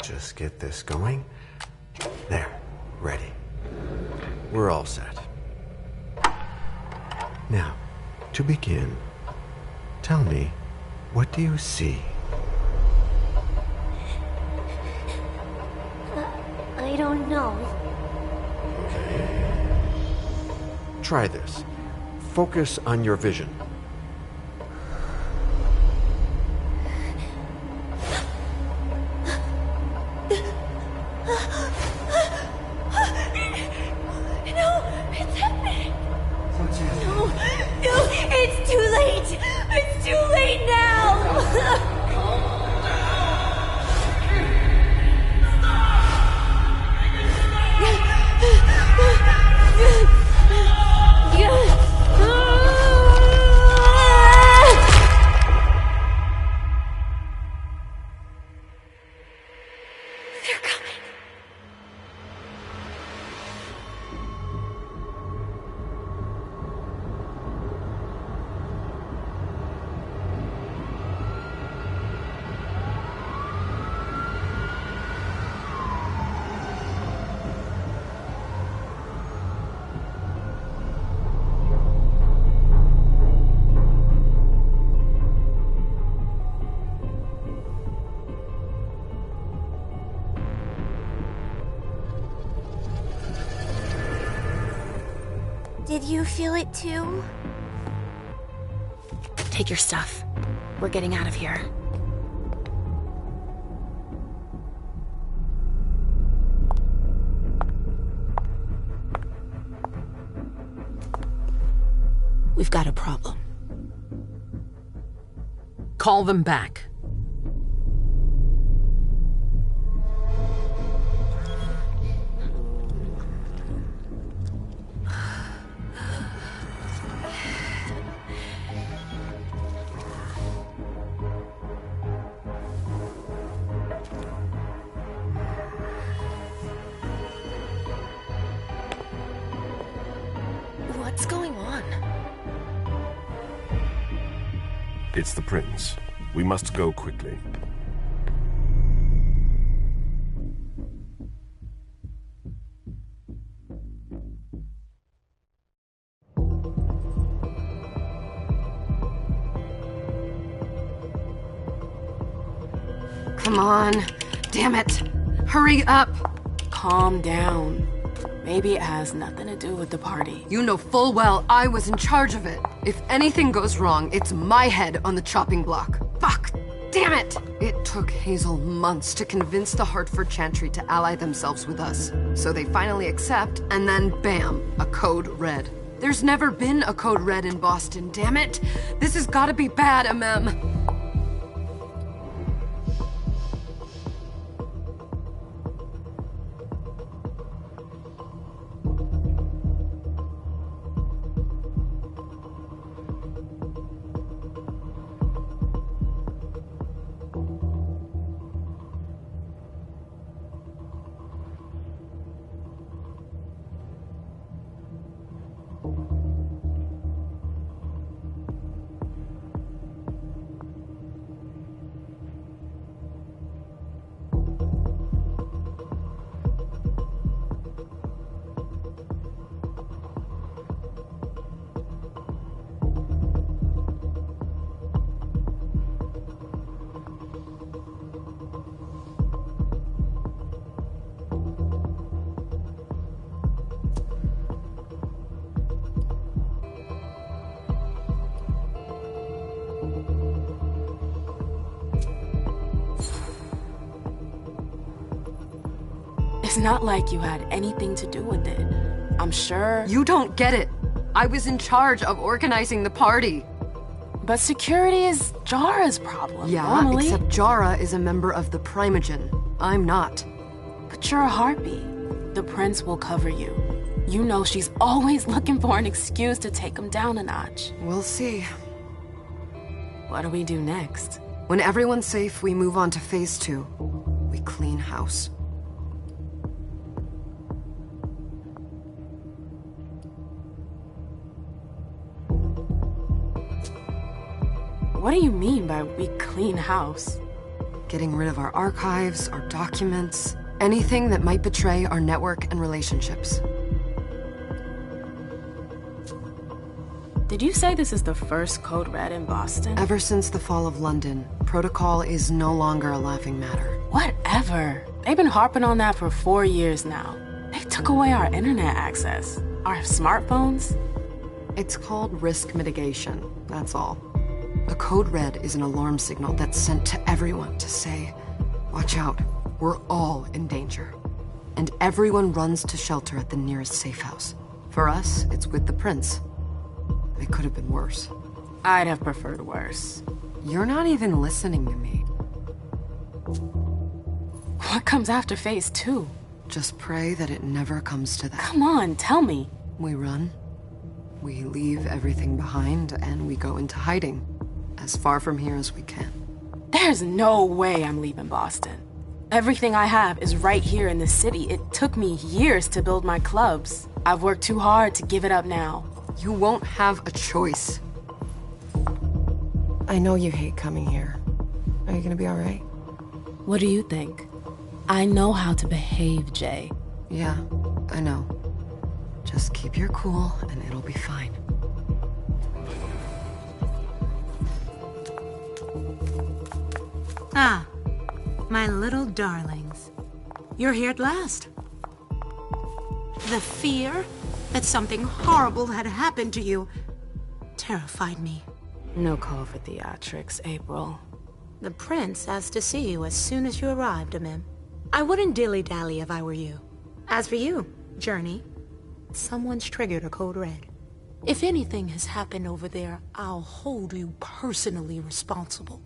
just get this going. There, ready. We're all set. Now, to begin, tell me, what do you see? I don't know. Try this. Focus on your vision. Did you feel it too? Take your stuff. We're getting out of here. We've got a problem. Call them back. What's going on? It's the prince. We must go quickly. Come on. Damn it. Hurry up. Calm down. Maybe it has nothing to do with the party. You know full well I was in charge of it. If anything goes wrong, it's my head on the chopping block. Fuck! Damn it! It took Hazel months to convince the Hartford Chantry to ally themselves with us. So they finally accept, and then bam, a code red. There's never been a code red in Boston, damn it! This has gotta be bad, MM. It's not like you had anything to do with it. I'm sure... You don't get it. I was in charge of organizing the party. But security is Jara's problem, Yeah, normally. except Jara is a member of the Primogen. I'm not. But you're a harpy. The prince will cover you. You know she's always looking for an excuse to take him down a notch. We'll see. What do we do next? When everyone's safe, we move on to phase 2. We clean house. What do you mean by we clean house? getting rid of our archives, our documents, anything that might betray our network and relationships. Did you say this is the first Code Red in Boston? Ever since the fall of London, protocol is no longer a laughing matter. Whatever. They've been harping on that for 4 years now. They took away our internet access. Our smartphones. It's called risk mitigation, that's all. A code red is an alarm signal that's sent to everyone to say, watch out, we're all in danger. And everyone runs to shelter at the nearest safe house. For us, it's with the prince. It could have been worse. I'd have preferred worse. You're not even listening to me. What comes after phase 2? Just pray that it never comes to that. Come on, tell me. We run. We leave everything behind and we go into hiding. As far from here as we can. There's no way I'm leaving Boston. Everything I have is right here in the city. It took me years to build my clubs. I've worked too hard to give it up now. You won't have a choice. I know you hate coming here. Are you gonna be all right? What do you think? I know how to behave, Jay. Yeah, I know. Just keep your cool and it'll be fine. Ah, my little darlings. You're here at last. The fear that something horrible had happened to you terrified me. No call for theatrics, April. The prince asked to see you as soon as you arrived, Amim. I wouldn't dilly-dally if I were you. As for you, Journey, someone's triggered a code red. If anything has happened over there, I'll hold you personally responsible.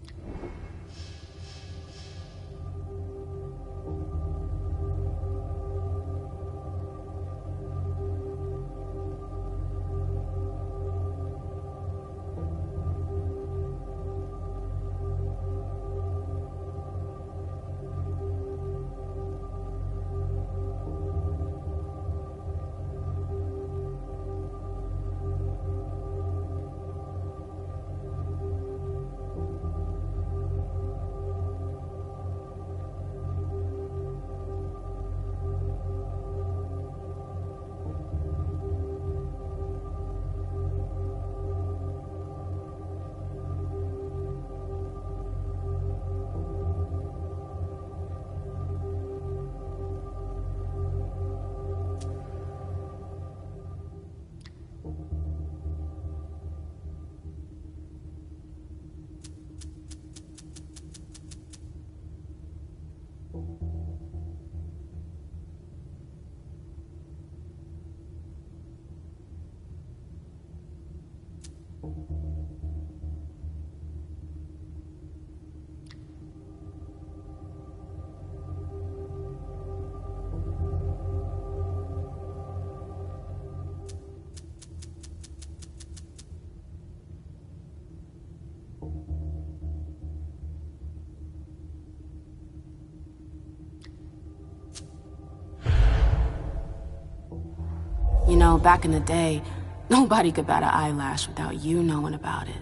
You know, back in the day, nobody could bat an eyelash without you knowing about it.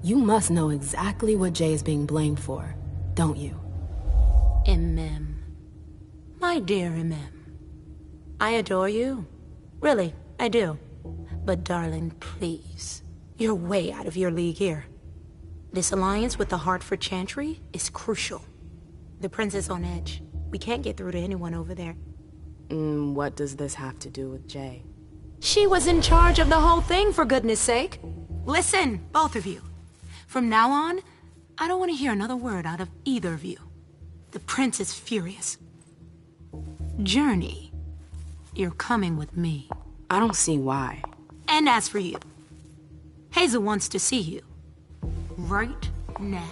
You must know exactly what Jay is being blamed for, don't you? Imem. My dear Imem. I adore you. Really, I do. But darling, please. You're way out of your league here. This alliance with the Hartford Chantry is crucial. The prince is on edge. We can't get through to anyone over there. What does this have to do with Jay? She was in charge of the whole thing, for goodness sake. Listen, both of you. From now on, I don't want to hear another word out of either of you. The prince is furious. Journey, you're coming with me. I don't see why. And as for you, Hazel wants to see you. Right now.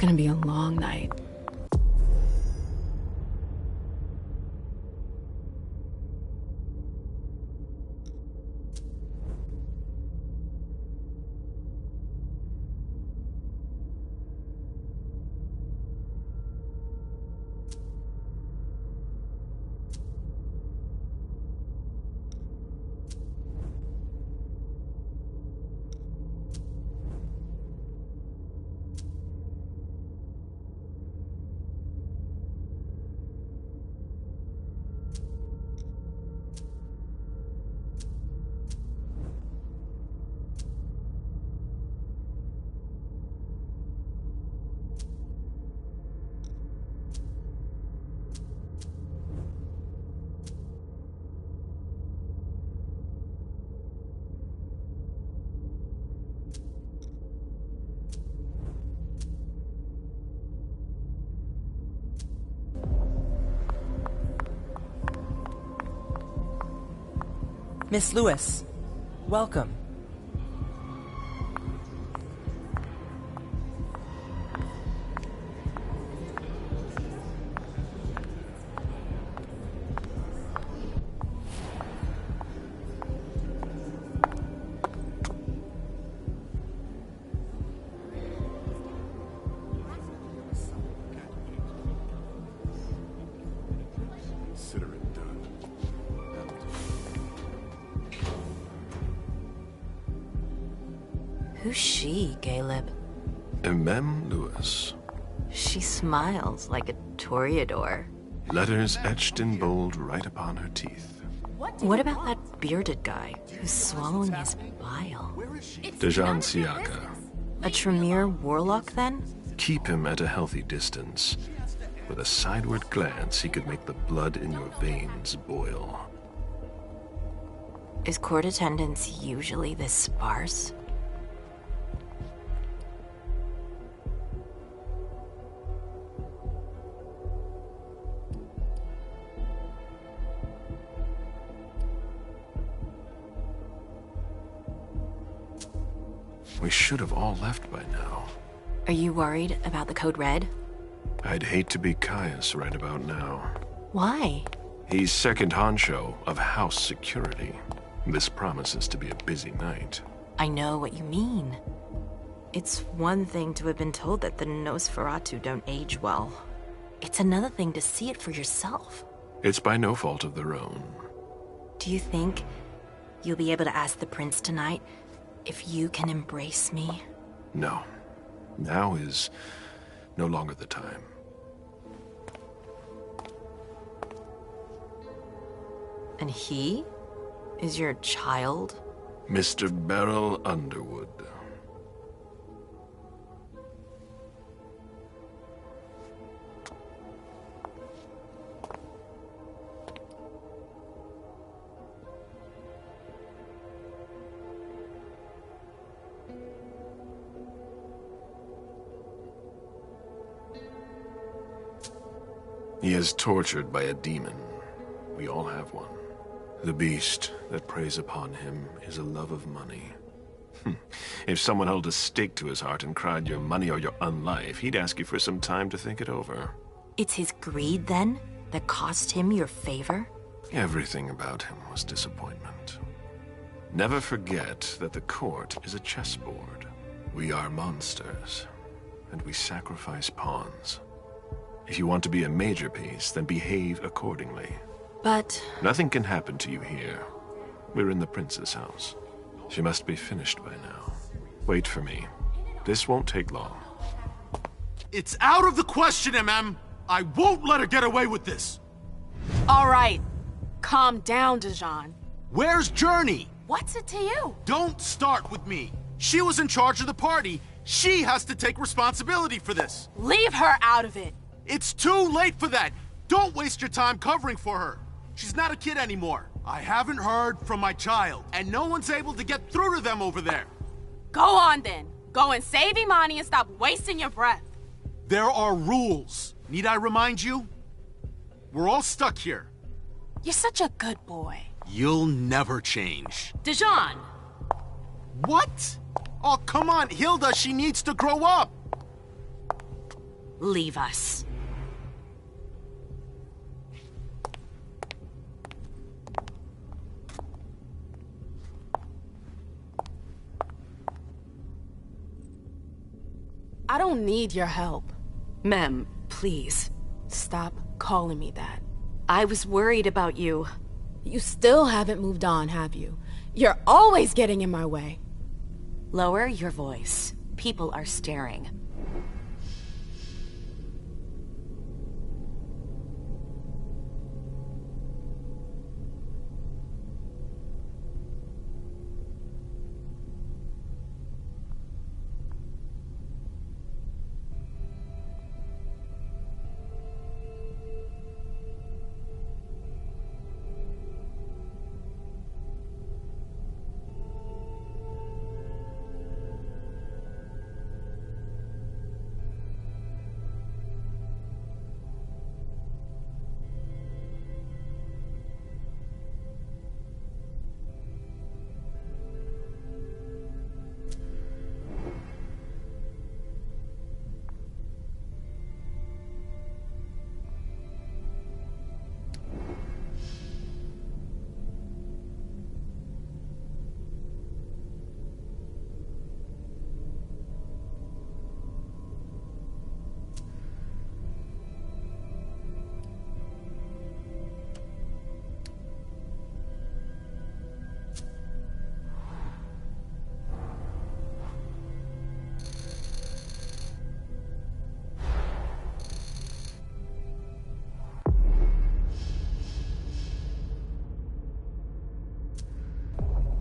gonna be a long night. Miss Lewis, welcome. Consider it done. Who's she, Caleb? Mem Lewis. She smiles like a toreador. Letters etched in bold right upon her teeth. What about that bearded guy who's swallowing his bile? Dejan Siaka. A Tremere warlock, then? Keep him at a healthy distance. With a sideward glance, he could make the blood in your veins boil. Is court attendance usually this sparse? We should have all left by now. Are you worried about the Code Red? I'd hate to be Caius right about now. Why? He's second honcho of house security. This promises to be a busy night. I know what you mean. It's one thing to have been told that the Nosferatu don't age well. It's another thing to see it for yourself. It's by no fault of their own. Do you think you'll be able to ask the prince tonight if you can embrace me? No. Now is no longer the time. And he is your child? Mr. Beryl Underwood. He is tortured by a demon. We all have one. The beast that preys upon him is a love of money. If someone held a stake to his heart and cried your money or your unlife, he'd ask you for some time to think it over. It's his greed, then, that cost him your favor? Everything about him was disappointment. Never forget that the court is a chessboard. We are monsters, and we sacrifice pawns. If you want to be a major piece, then behave accordingly. But Nothing can happen to you here. We're in the prince's house. She must be finished by now. Wait for me. This won't take long. It's out of the question, MM. I won't let her get away with this. All right. Calm down, Dejan. Where's Journey? What's it to you? Don't start with me. She was in charge of the party. She has to take responsibility for this. Leave her out of it. It's too late for that. Don't waste your time covering for her. She's not a kid anymore. I haven't heard from my child, and no one's able to get through to them over there. Go on then. Go and save Imani and stop wasting your breath. There are rules. Need I remind you? We're all stuck here. You're such a good boy. You'll never change. Dejan! What? Oh, come on, Hilda, she needs to grow up. leave us. I don't need your help. Mem, please. Stop calling me that. I was worried about you. You still haven't moved on, have you? You're always getting in my way. Lower your voice. People are staring.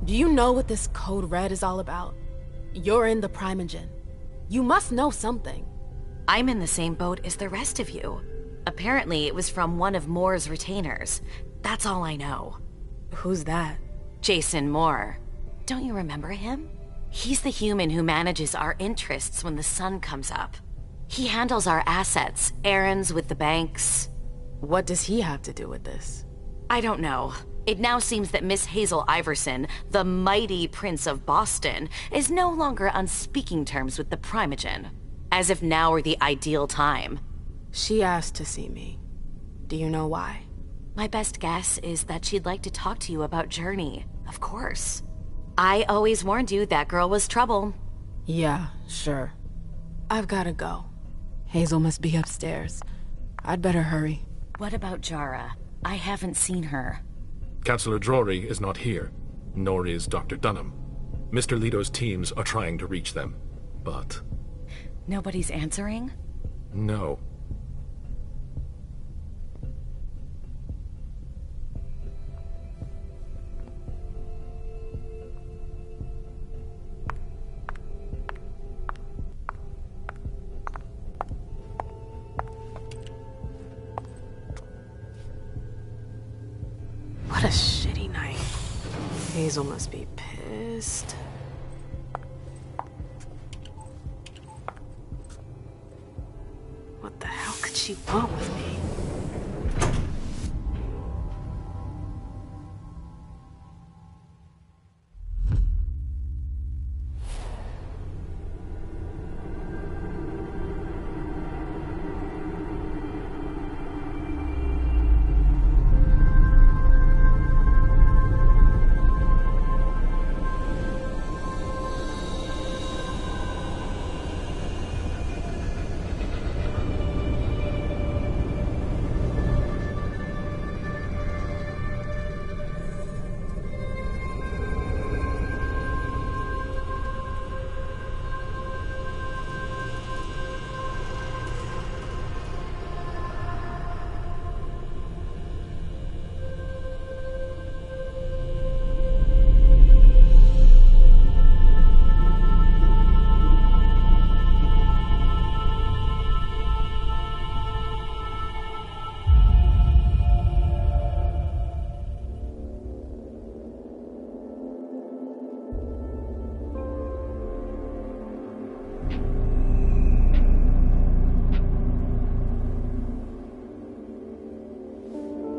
Do you know what this Code Red is all about? You're in the Primogen. You must know something. I'm in the same boat as the rest of you. Apparently, it was from one of Moore's retainers. That's all I know. Who's that? Jason Moore. Don't you remember him? He's the human who manages our interests when the sun comes up. He handles our assets, errands with the banks. What does he have to do with this? I don't know. It now seems that Miss Hazel Iverson, the mighty Prince of Boston, is no longer on speaking terms with the Primogen. As if now were the ideal time. She asked to see me. Do you know why? My best guess is that she'd like to talk to you about Journey, of course. I always warned you that girl was trouble. Yeah, sure. I've gotta go. Hazel must be upstairs. I'd better hurry. What about Jara? I haven't seen her. Councillor Drury is not here, nor is Dr. Dunham. Mr. Leto's teams are trying to reach them, but... Nobody's answering? No. What a shitty night. Hazel must be pissed. What the hell could she want with me?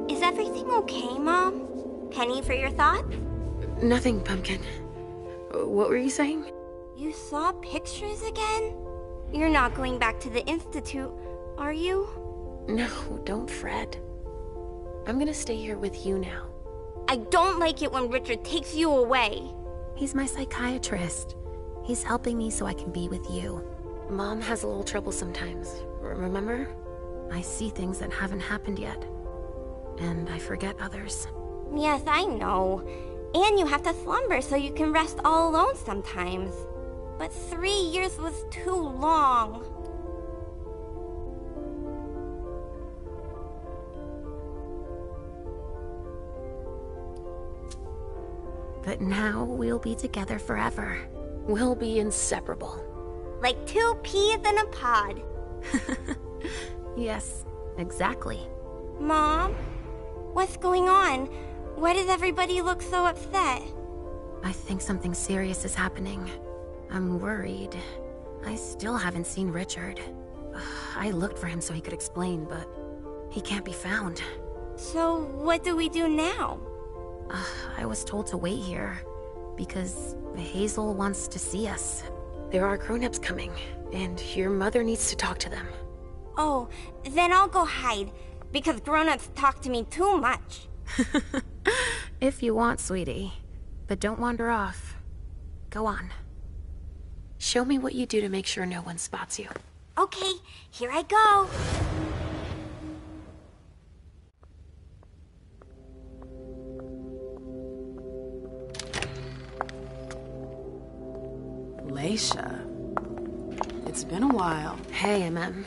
Is everything okay, Mom? Penny for your thoughts? Nothing, Pumpkin. What were you saying? You saw pictures again? You're not going back to the Institute, Are you? No, don't fret. I'm gonna stay here with you now. I don't like it when Richard takes you away. He's my psychiatrist. He's helping me so I can be with you. Mom has a little trouble sometimes, remember? I see things that haven't happened yet. And I forget others. Yes, I know. And you have to slumber so you can rest all alone sometimes. But 3 years was too long. But now we'll be together forever. We'll be inseparable. Like 2 peas in a pod. Yes, exactly. Mom? What's going on? Why does everybody look so upset? I think something serious is happening. I'm worried. I still haven't seen Richard. I looked for him so he could explain, but he can't be found. So what do we do now? I was told to wait here because Hazel wants to see us. There are grown-ups coming, and your mother needs to talk to them. Oh, then I'll go hide, because grown-ups talk to me too much. If you want, sweetie. But don't wander off. Go on. Show me what you do to make sure no one spots you. Okay, here I go. Leisha. It's been a while. Hey, MM.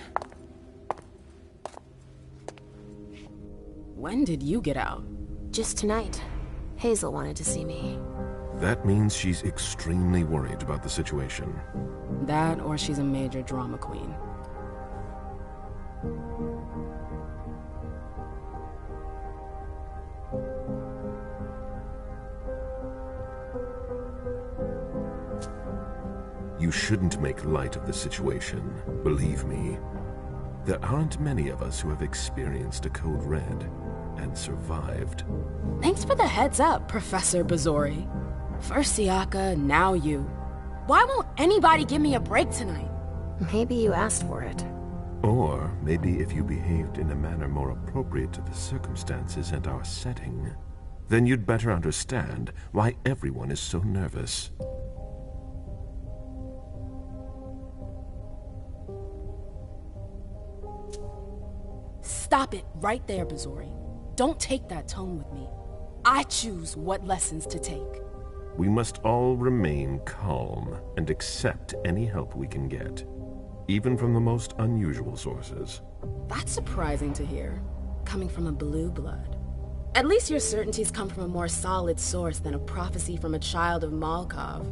When did you get out? Just tonight. Hazel wanted to see me. That means she's extremely worried about the situation. That, or she's a major drama queen. You shouldn't make light of the situation, believe me. There aren't many of us who have experienced a code red and survived. Thanks for the heads up, Professor Bazori. First Siaka, now you. Why won't anybody give me a break tonight? Maybe you asked for it. Or maybe if you behaved in a manner more appropriate to the circumstances and our setting, then you'd better understand why everyone is so nervous. Stop it right there, Bazori. Don't take that tone with me. I choose what lessons to take. We must all remain calm and accept any help we can get, even from the most unusual sources. That's surprising to hear, coming from a blue blood. At least your certainties come from a more solid source than a prophecy from a child of Malkov.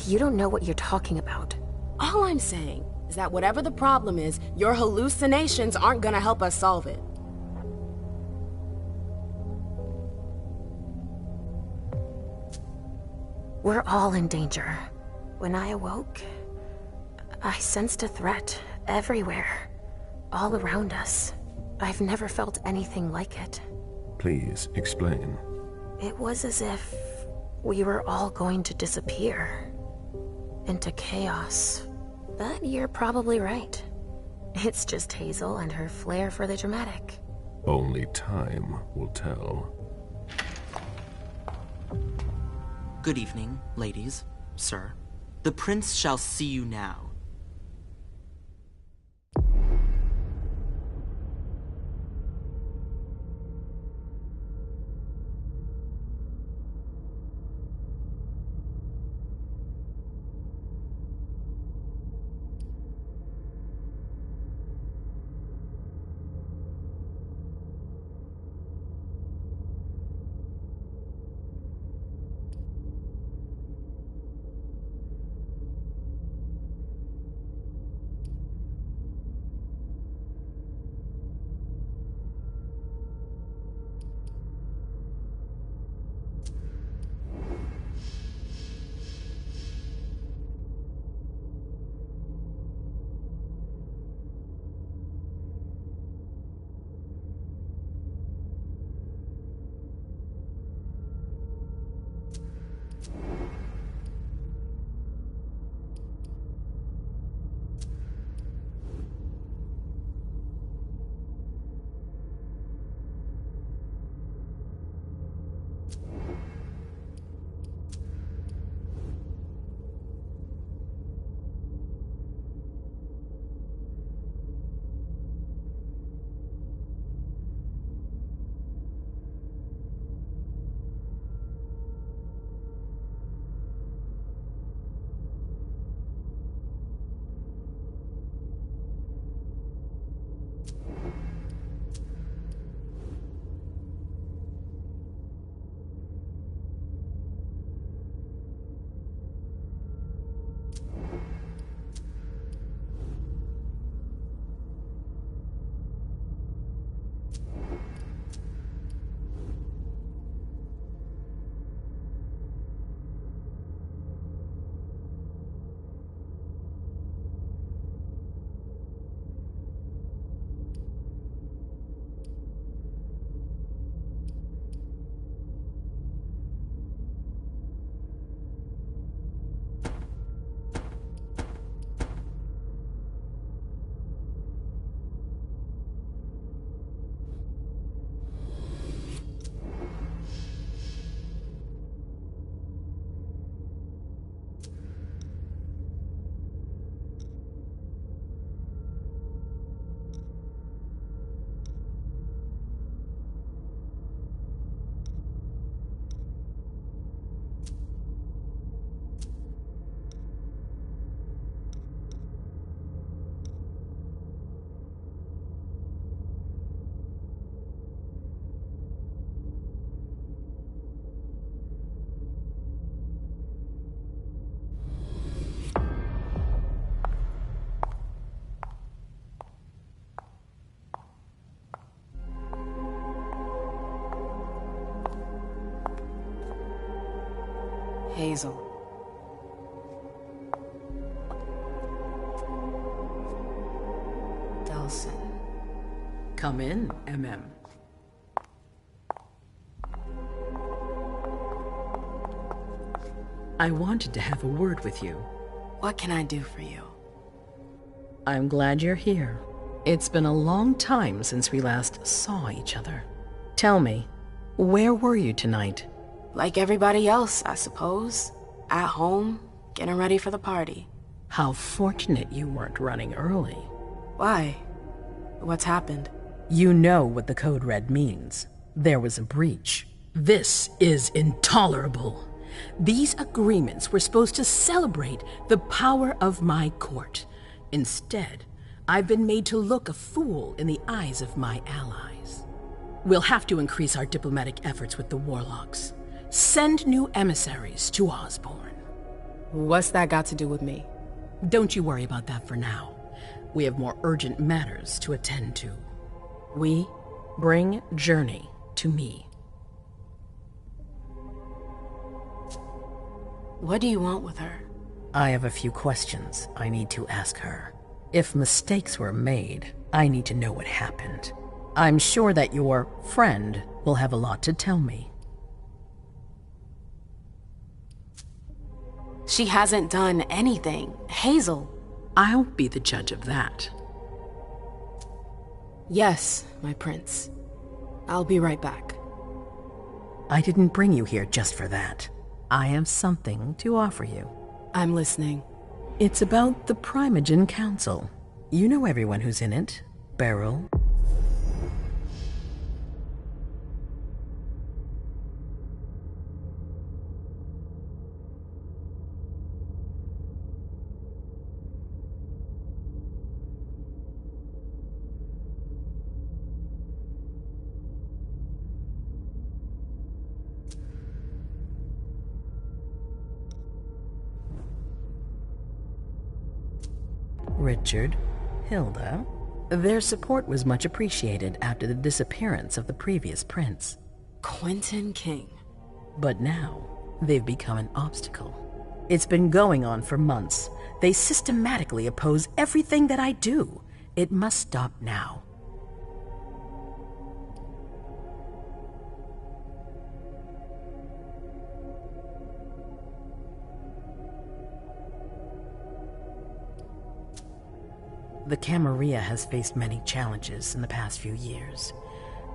You don't know what you're talking about. All I'm saying is that whatever the problem is, your hallucinations aren't gonna help us solve it. We're all in danger. When I awoke, I sensed a threat everywhere, all around us. I've never felt anything like it. Please, explain. It was as if we were all going to disappear into chaos. But you're probably right. It's just Hazel and her flair for the dramatic. Only time will tell. Good evening, ladies, sir. The prince shall see you now. Hazel. Delson. Come in, MM. I wanted to have a word with you. What can I do for you? I'm glad you're here. It's been a long time since we last saw each other. Tell me, where were you tonight? Like everybody else, I suppose. At home, getting ready for the party. How fortunate you weren't running early. Why? What's happened? You know what the code red means. There was a breach. This is intolerable. These agreements were supposed to celebrate the power of my court. Instead, I've been made to look a fool in the eyes of my allies. We'll have to increase our diplomatic efforts with the Warlocks. Send new emissaries to Osborne. What's that got to do with me? Don't you worry about that for now. We have more urgent matters to attend to. We bring Journey to me. What do you want with her? I have a few questions I need to ask her. If mistakes were made, I need to know what happened. I'm sure that your friend will have a lot to tell me. She hasn't done anything. Hazel. I'll be the judge of that. Yes, my prince. I'll be right back. I didn't bring you here just for that. I have something to offer you. I'm listening. It's about the Primogen Council. You know everyone who's in it. Beryl. Richard, Hilda. Their support was much appreciated after the disappearance of the previous prince. Quentin King. But now, they've become an obstacle. It's been going on for months. They systematically oppose everything that I do. It must stop now. The Camarilla has faced many challenges in the past few years.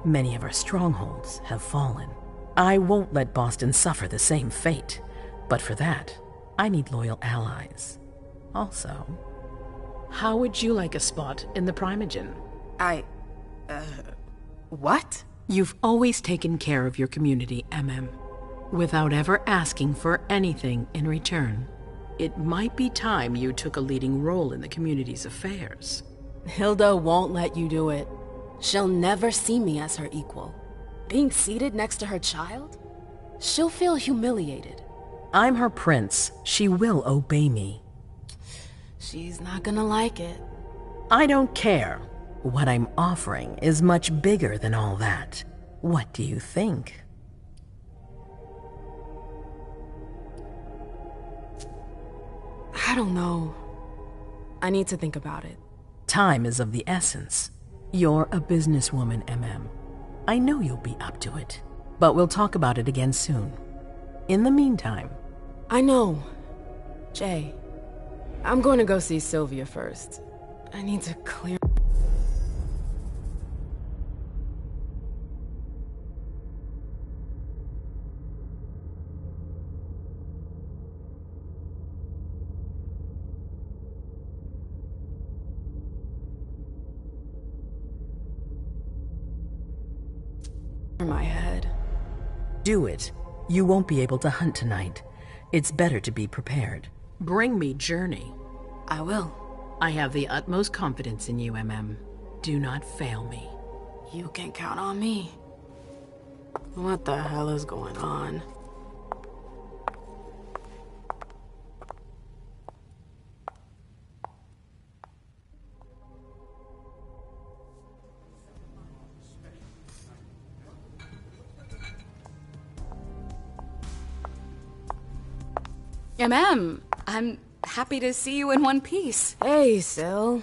Many of our strongholds have fallen. I won't let Boston suffer the same fate, but for that, I need loyal allies. Also, how would you like a spot in the Primogen? What? You've always taken care of your community, MM, without ever asking for anything in return. It might be time you took a leading role in the community's affairs. Hilda won't let you do it. She'll never see me as her equal. Being seated next to her child? She'll feel humiliated. I'm her prince. She will obey me. She's not gonna like it. I don't care. What I'm offering is much bigger than all that. What do you think? I don't know. I need to think about it. Time is of the essence. You're a businesswoman, MM. I know you'll be up to it. But we'll talk about it again soon. In the meantime... I know. Jay, I'm going to go see Sylvia first. I need to clear... my head. Do it. You won't be able to hunt tonight. It's better to be prepared. Bring me Journey. I will. I have the utmost confidence in you, MM. Do not fail me. You can count on me. What the hell is going on? I'm happy to see you in one piece. Hey, Syl.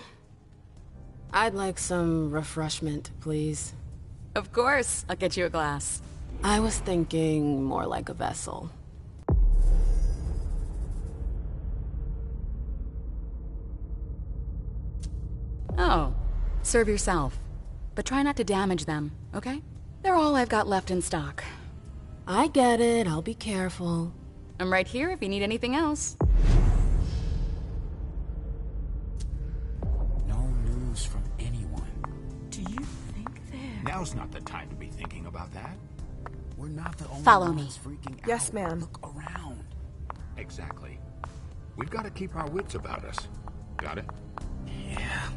I'd like some refreshment, please. Of course, I'll get you a glass. I was thinking more like a vessel. Oh, serve yourself. But try not to damage them, okay? They're all I've got left in stock. I get it, I'll be careful. I'm right here if you need anything else. No news from anyone. Do you think Now's not the time to be thinking about that. We're not the only Follow me. ones freaking out. Yes, ma'am. Look around. Exactly. We've got to keep our wits about us. Got it? Yeah.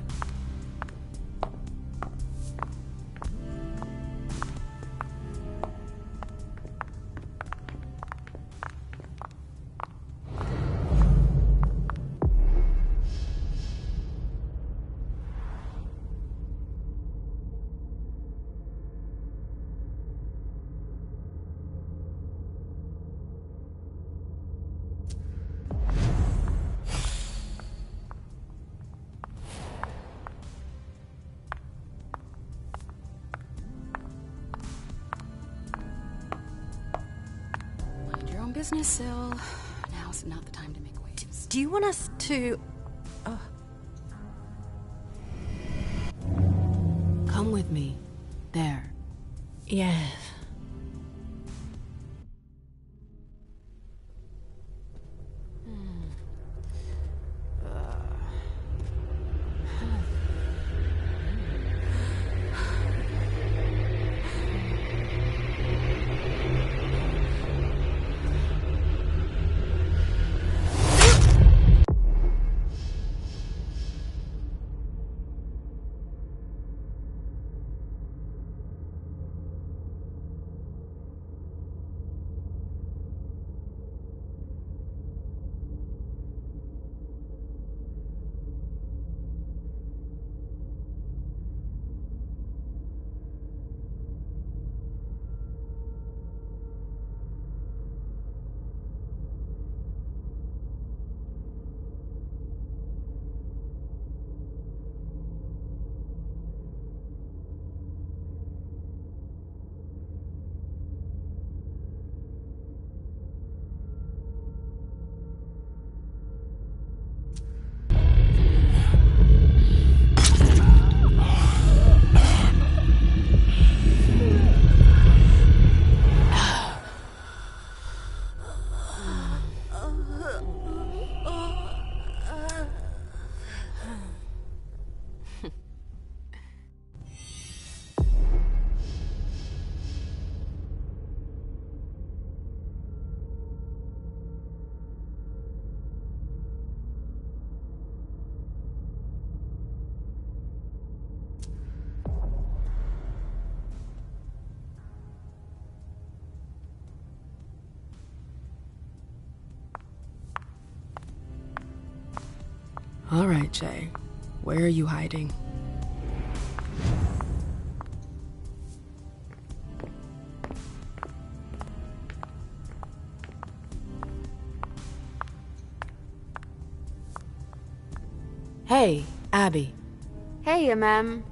Mind your own business, Syl. Now's not the time to make waves. Do you want us to... Come with me. There. Yes. All right, Jay. Where are you hiding? Hey, Abby. Hey, Mem.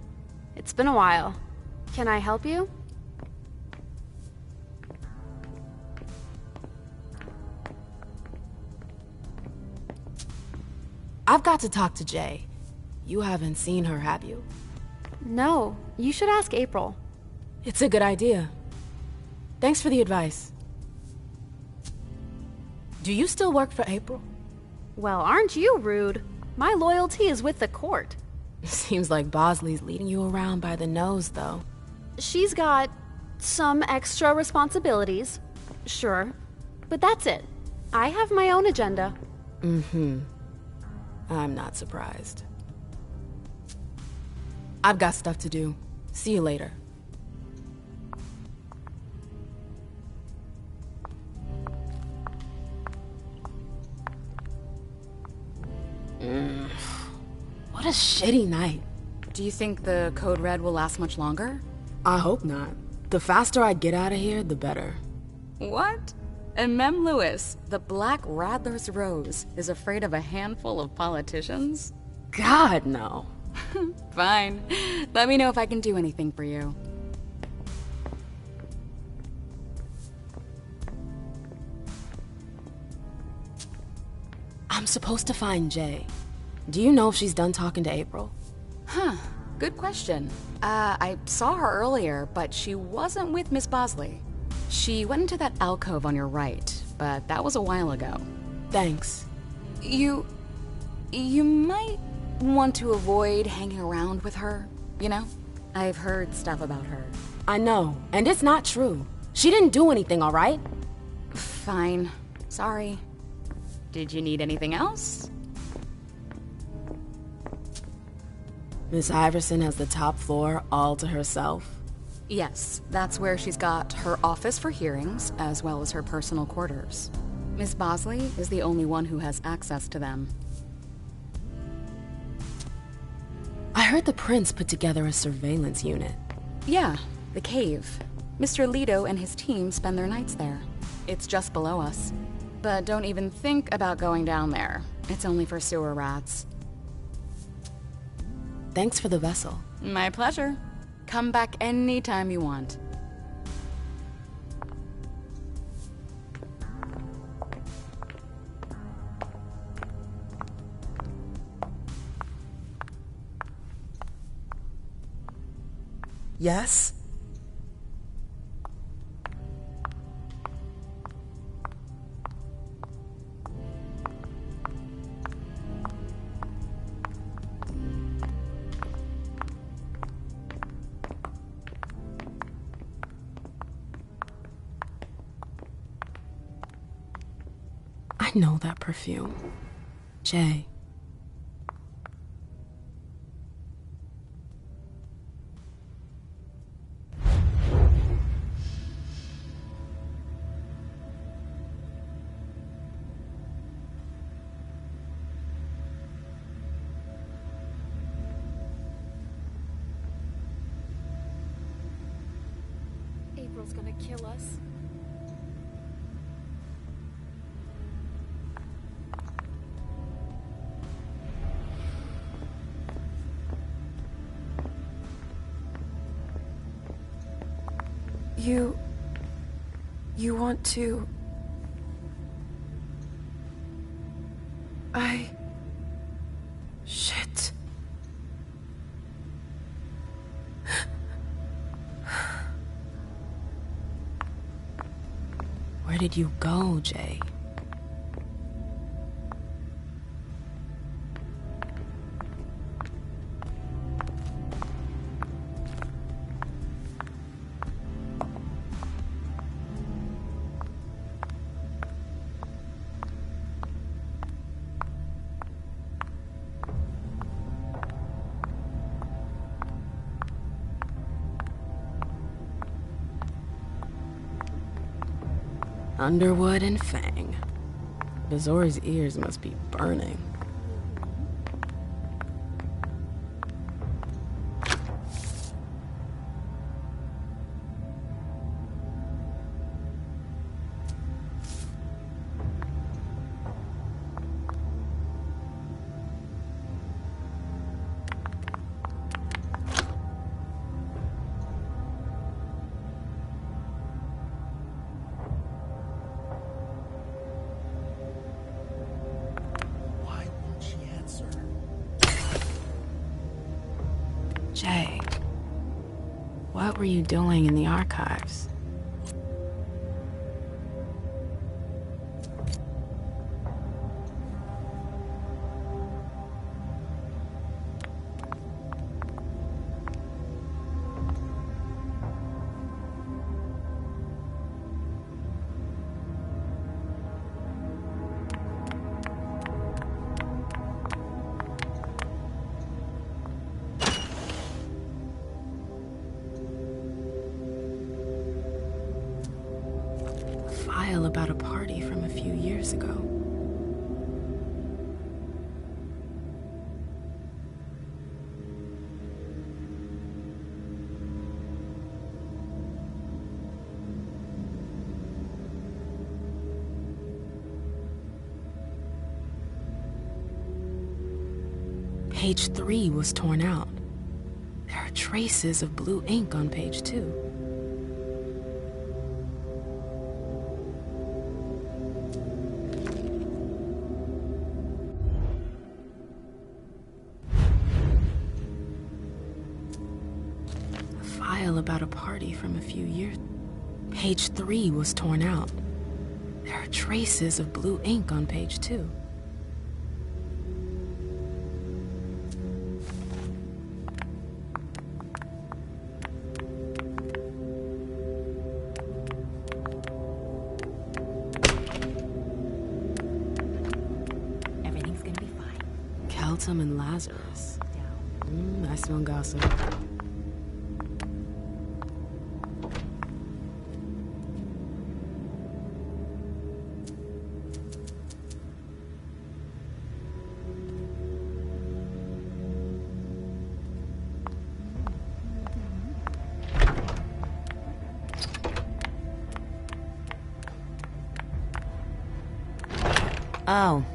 It's been a while. Can I help you? I've got to talk to Jay. You haven't seen her, have you? No, you should ask April. It's a good idea. Thanks for the advice. Do you still work for April? Well, aren't you rude? My loyalty is with the court. Seems like Bosley's leading you around by the nose, though. She's got some extra responsibilities, sure, but that's it. I have my own agenda. Mm-hmm. I'm not surprised. I've got stuff to do. See you later. What a shitty night. Do you think the Code Red will last much longer? I hope not. The faster I get out of here, the better. What? And Mem Lewis, the Black Rattler's Rose, is afraid of a handful of politicians? God, no. Fine. Let me know if I can do anything for you. I'm supposed to find Jay. Do you know if she's done talking to April? Huh. Good question. I saw her earlier, but she wasn't with Miss Bosley. She went into that alcove on your right, but that was a while ago. Thanks. You might want to avoid hanging around with her, you know? I've heard stuff about her. I know, and it's not true. She didn't do anything, all right? Fine. Sorry. Did you need anything else? Miss Iverson has the top floor all to herself? Yes, that's where she's got her office for hearings, as well as her personal quarters. Miss Bosley is the only one who has access to them. I heard the prince put together a surveillance unit. Yeah, the cave. Mr. Leto and his team spend their nights there. It's just below us. But don't even think about going down there. It's only for sewer rats. Thanks for the vessel. My pleasure. Come back anytime you want. Yes? I know that perfume. Jay. April's gonna kill us. You want to... Shit. Where did you go, Jay? Underwood and Fang. Bazori's ears must be burning. Jay, what were you doing in the archives? Page 3 was torn out. There are traces of blue ink on page 2. A file about a party from a few years. Page 3 was torn out. There are traces of blue ink on page 2. Everything's gonna be fine. Keltum and Lazarus. I smell gossip. Oh,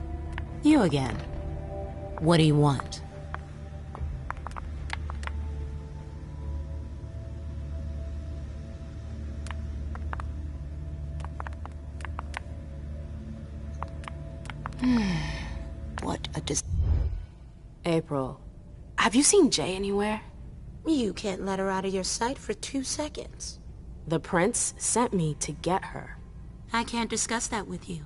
you again. What do you want? What a April, have you seen Jay anywhere? You can't let her out of your sight for 2 seconds. The prince sent me to get her. I can't discuss that with you.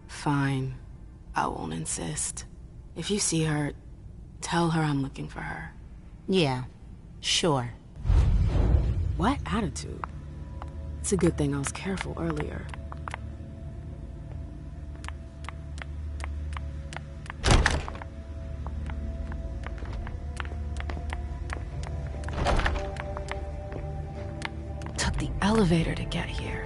Fine. I won't insist. If you see her, tell her I'm looking for her. Yeah, sure. What attitude? It's a good thing I was careful earlier. Took the elevator to get here.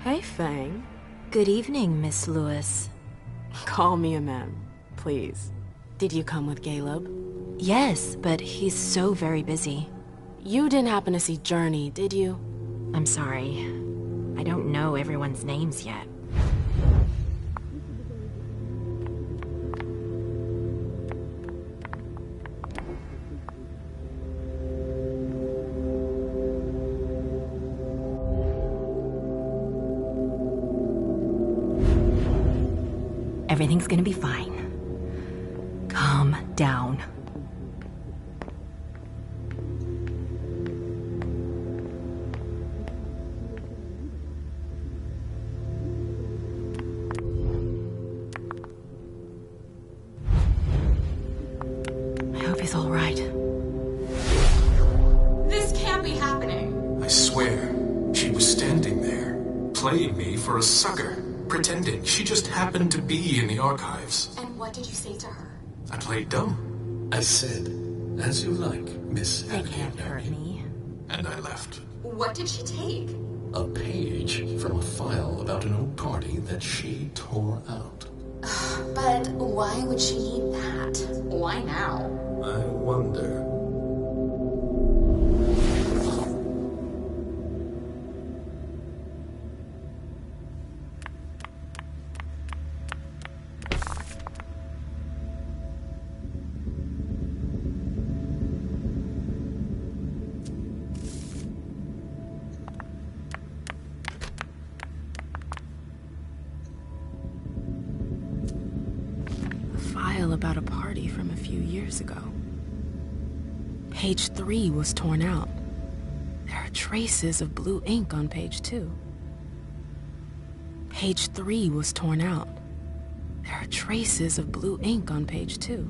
Hey, Fang. Good evening, Miss Lewis. Call me a ma'am, please. Did you come with Caleb? Yes, but he's so very busy. You didn't happen to see Journey, did you? I'm sorry. I don't know everyone's names yet. Everything's gonna be fine. Calm down. I hope he's all right. This can't be happening. I swear, she was standing there, playing me for a sucker, pretending she just happened to be in the archives. And what did you say to her? I played dumb. I said, "As you like, Miss They can't hurt me." And I left. What did she take? A page from a file about an old party that she tore out. But why would she need that? Why now? I wonder. file about a party from a few years ago. Page 3 was torn out. There are traces of blue ink on page 2. Page 3 was torn out. There are traces of blue ink on page 2.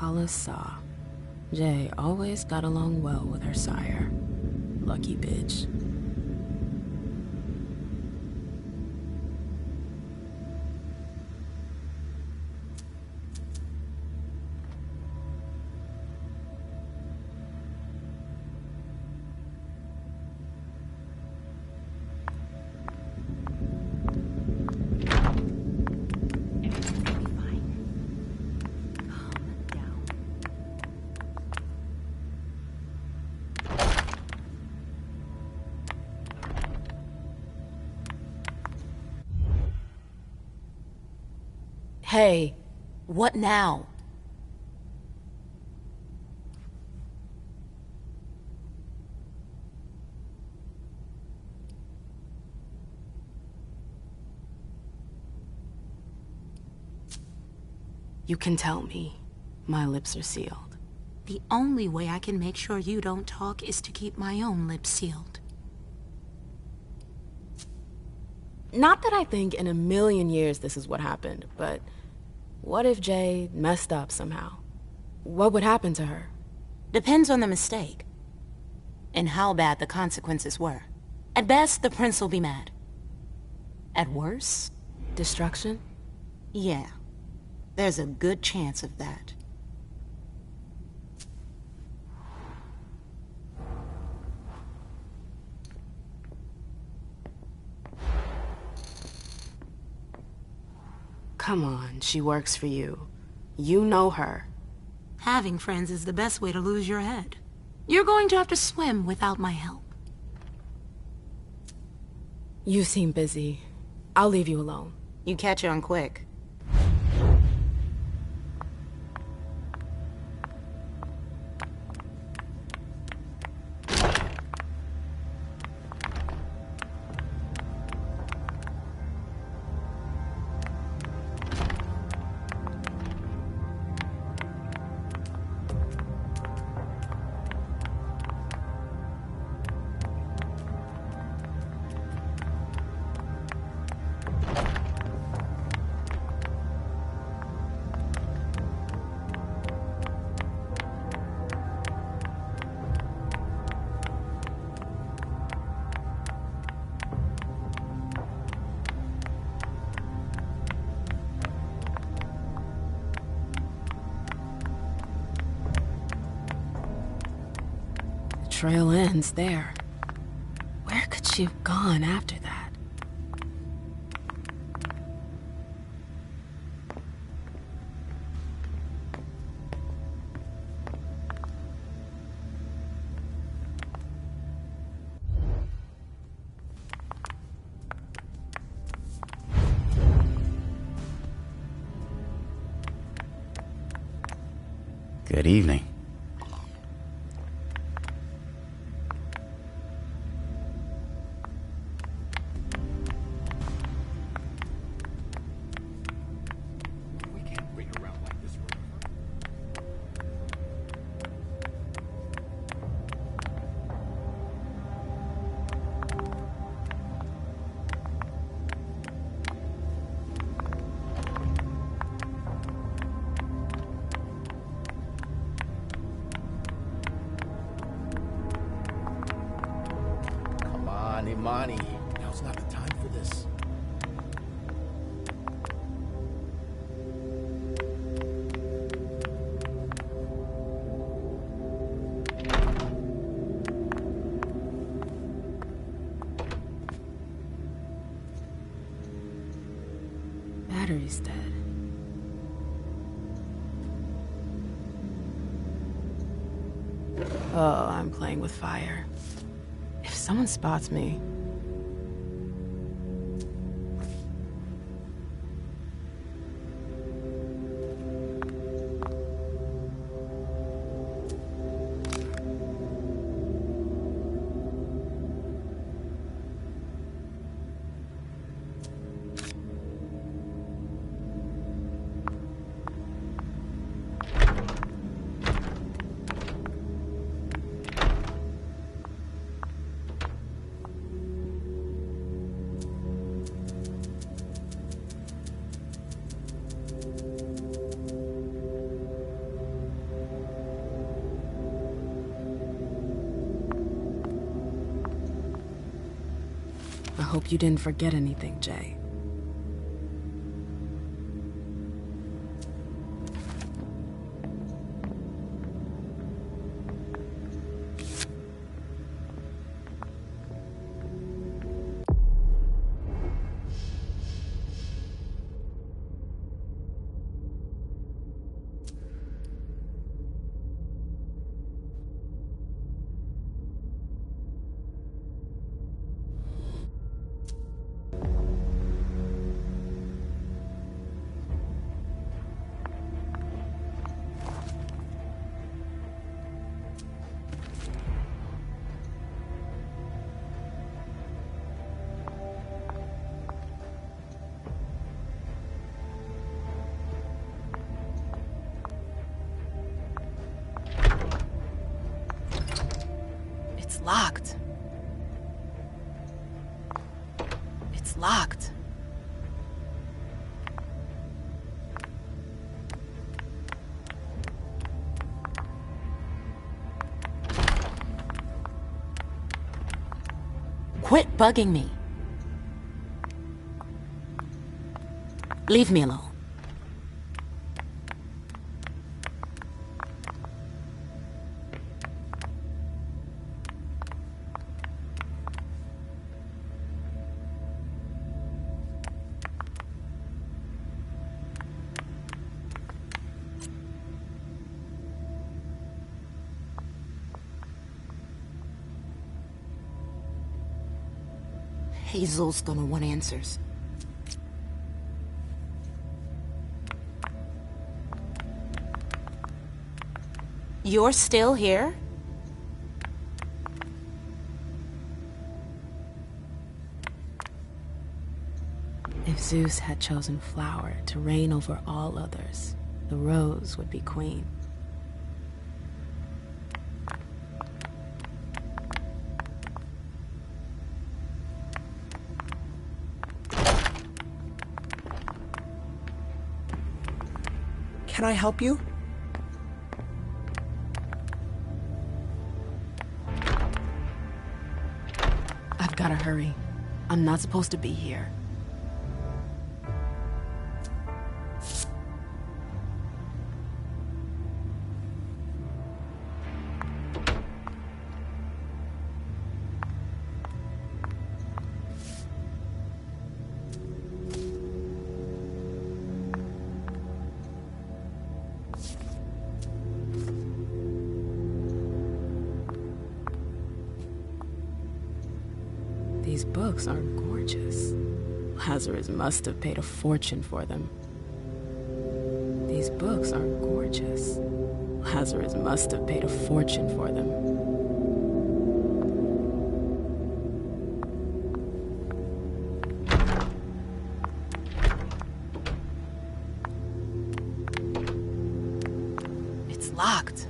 Kala saw. Jay always got along well with her sire. Lucky bitch. Hey, what now? You can tell me. My lips are sealed. The only way I can make sure you don't talk is to keep my own lips sealed. Not that I think in a million years this is what happened, but what if Jay messed up somehow? What would happen to her? Depends on the mistake. And how bad the consequences were. At best, the prince will be mad. At worst... destruction? Yeah. There's a good chance of that. Come on, she works for you. You know her. Having friends is the best way to lose your head. You're going to have to swim without my help. You seem busy. I'll leave you alone. You catch on quick. Trail ends there. Where could she have gone after that? Good evening. Imani, now's not the time for this. battery's dead. Oh, I'm playing with fire. If someone spots me... I hope you didn't forget anything, Jay. It's locked. It's locked. Quit bugging me. Leave me alone. Hazel's gonna want answers. You're still here? If Zeus had chosen Flower to reign over all others, the Rose would be queen. Can I help you? I've gotta hurry. I'm not supposed to be here. These books are gorgeous. Lazarus must have paid a fortune for them. These books are gorgeous. Lazarus must have paid a fortune for them. It's locked.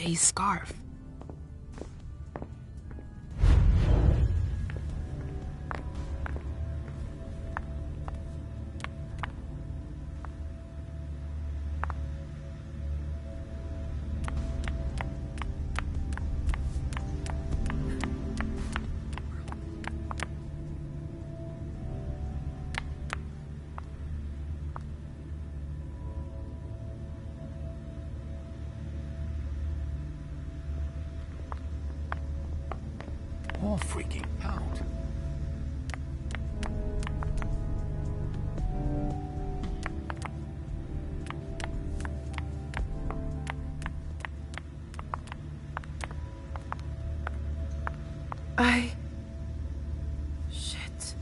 Say's scarf. All freaking out. Shit.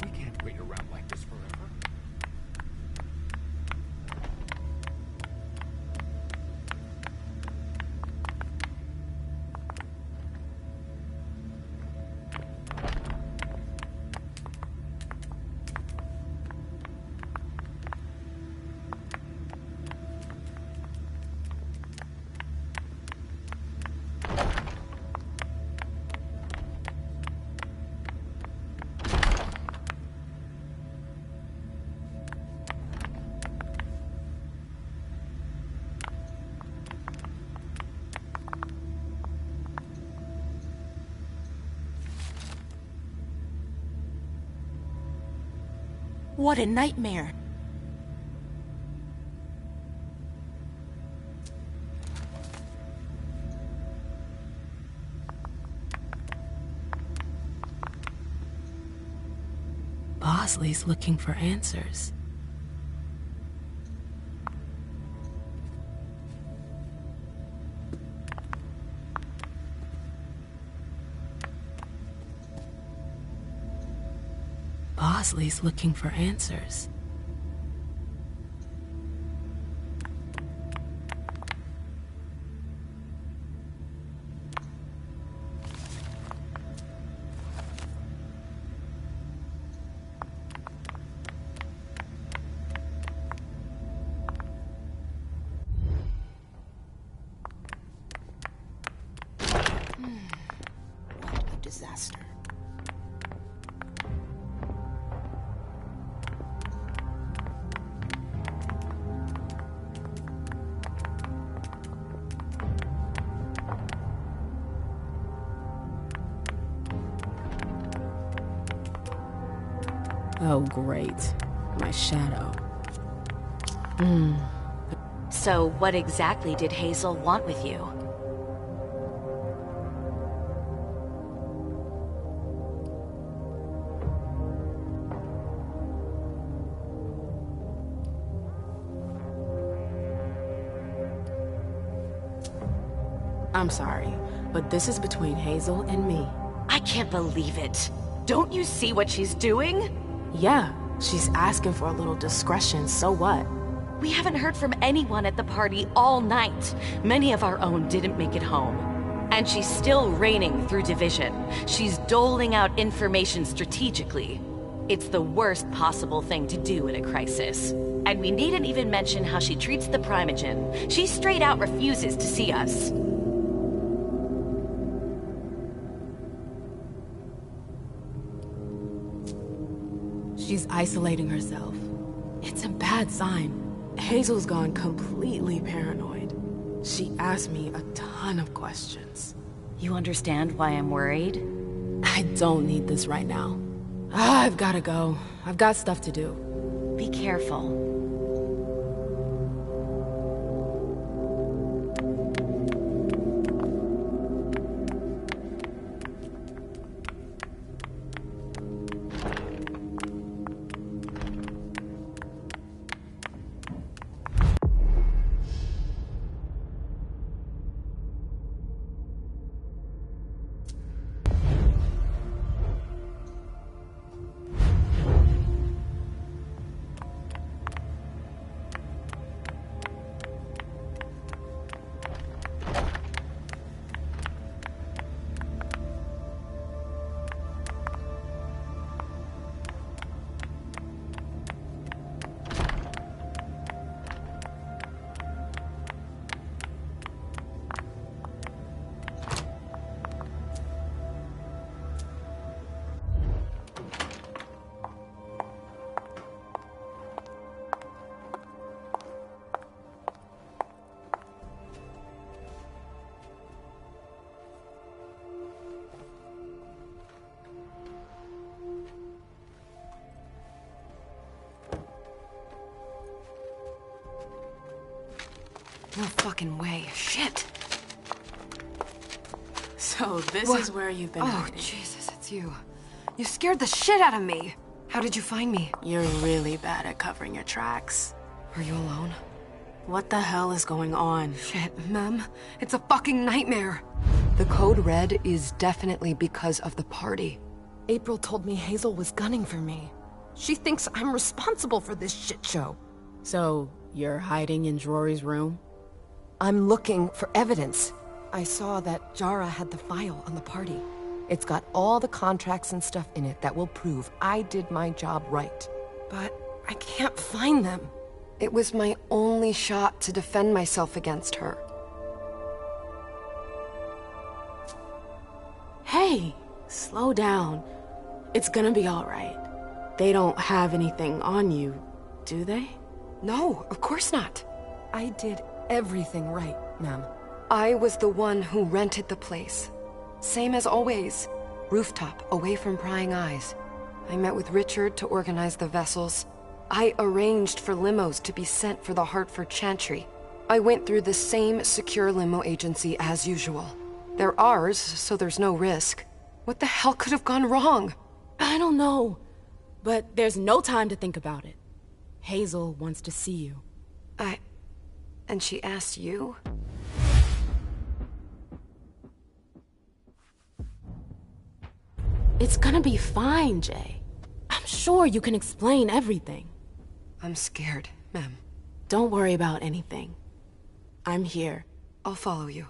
We can't wait around like this forever. What a nightmare. Bosley's looking for answers. Bosley's looking for answers. What a disaster. Oh, great. My shadow. So what exactly did Hazel want with you? I'm sorry, but this is between Hazel and me. I can't believe it. Don't you see what she's doing? Yeah, she's asking for a little discretion, so what? We haven't heard from anyone at the party all night. Many of our own didn't make it home. And she's still reigning through division. She's doling out information strategically. It's the worst possible thing to do in a crisis. And we needn't even mention how she treats the Primogen. She straight out refuses to see us. She's isolating herself. It's a bad sign. Hazel's gone completely paranoid. She asked me a ton of questions. You understand why I'm worried? I don't need this right now. I've gotta go. I've got stuff to do. Be careful. No fucking way. Shit. So this What? is where you've been Oh, hiding. Jesus, it's you. You scared the shit out of me. How did you find me? You're really bad at covering your tracks. Are you alone? What the hell is going on? Shit, Mem. It's a fucking nightmare. The code red is definitely because of the party. April told me Hazel was gunning for me. She thinks I'm responsible for this shit show. So, you're hiding in Rory's room? I'm looking for evidence. I saw that Jara had the file on the party. It's got all the contracts and stuff in it that will prove I did my job right. But I can't find them. It was my only shot to defend myself against her. Hey, slow down. It's gonna be alright. They don't have anything on you, do they? No, of course not. I did everything right, ma'am. I was the one who rented the place. Same as always. Rooftop, away from prying eyes. I met with Richard to organize the vessels. I arranged for limos to be sent for the Hartford Chantry. I went through the same secure limo agency as usual. They're ours, so there's no risk. What the hell could have gone wrong? I don't know. But there's no time to think about it. Hazel wants to see you. And she asked you? It's gonna be fine, Jay. I'm sure you can explain everything. I'm scared, ma'am. Don't worry about anything. I'm here. I'll follow you.